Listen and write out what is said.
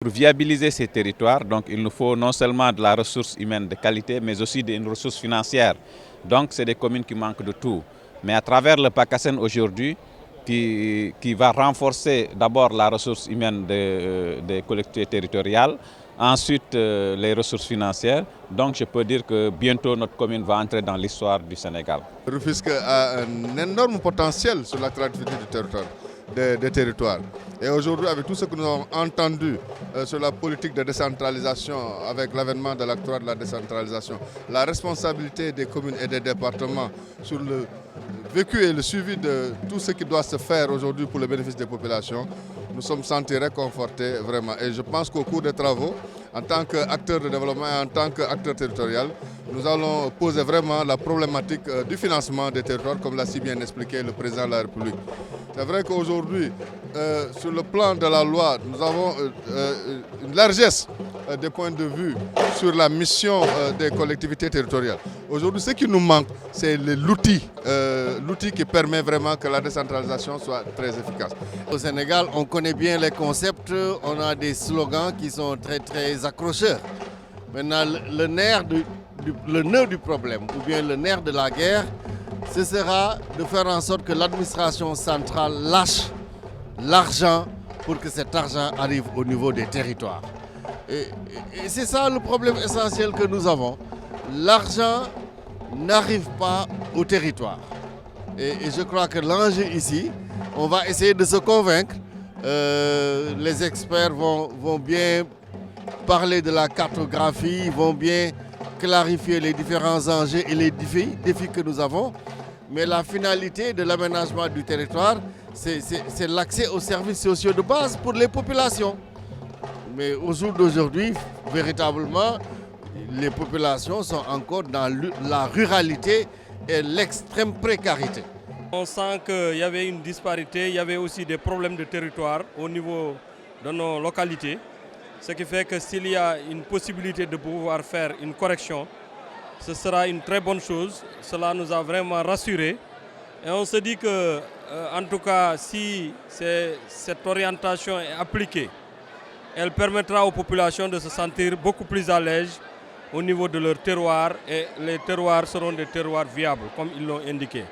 pour viabiliser ces territoires, donc il nous faut non seulement de la ressource humaine de qualité, mais aussi une ressource financière. Donc c'est des communes qui manquent de tout. Mais à travers le PACASEN aujourd'hui, qui va renforcer d'abord la ressource humaine des collectivités territoriales, ensuite les ressources financières. Donc je peux dire que bientôt notre commune va entrer dans l'histoire du Sénégal. Rufisque a un énorme potentiel sur l'attractivité du territoire. Des territoires. Et aujourd'hui, avec tout ce que nous avons entendu sur la politique de décentralisation, avec l'avènement de l'acte 3 de la décentralisation, la responsabilité des communes et des départements sur le vécu et le suivi de tout ce qui doit se faire aujourd'hui pour le bénéfice des populations, nous sommes sentis réconfortés vraiment. Et je pense qu'au cours des travaux, en tant qu'acteur de développement et en tant qu'acteur territorial, nous allons poser vraiment la problématique du financement des territoires, comme l'a si bien expliqué le président de la République. C'est vrai qu'aujourd'hui, sur le plan de la loi, nous avons une largesse des points de vue sur la mission des collectivités territoriales. Aujourd'hui, ce qui nous manque, c'est l'outil qui permet vraiment que la décentralisation soit très efficace. Au Sénégal, on connaît bien les concepts, on a des slogans qui sont très accrocheurs. Maintenant, le nœud du problème, ou bien le nerf de la guerre, ce sera de faire en sorte que l'administration centrale lâche l'argent pour que cet argent arrive au niveau des territoires. Et c'est ça le problème essentiel que nous avons. L'argent n'arrive pas au territoire. Et je crois que l'enjeu ici, on va essayer de se convaincre. Les experts vont bien parler de la cartographie, vont bien clarifier les différents enjeux et les défis que nous avons. Mais la finalité de l'aménagement du territoire, c'est l'accès aux services sociaux de base pour les populations. Mais au jour d'aujourd'hui, véritablement, les populations sont encore dans la ruralité et l'extrême précarité. On sent qu'il y avait une disparité, il y avait aussi des problèmes de territoire au niveau de nos localités. Ce qui fait que s'il y a une possibilité de pouvoir faire une correction, ce sera une très bonne chose. Cela nous a vraiment rassurés. Et on se dit que, en tout cas, si cette orientation est appliquée, elle permettra aux populations de se sentir beaucoup plus à l'aise au niveau de leur terroir. Et les terroirs seront des terroirs viables, comme ils l'ont indiqué.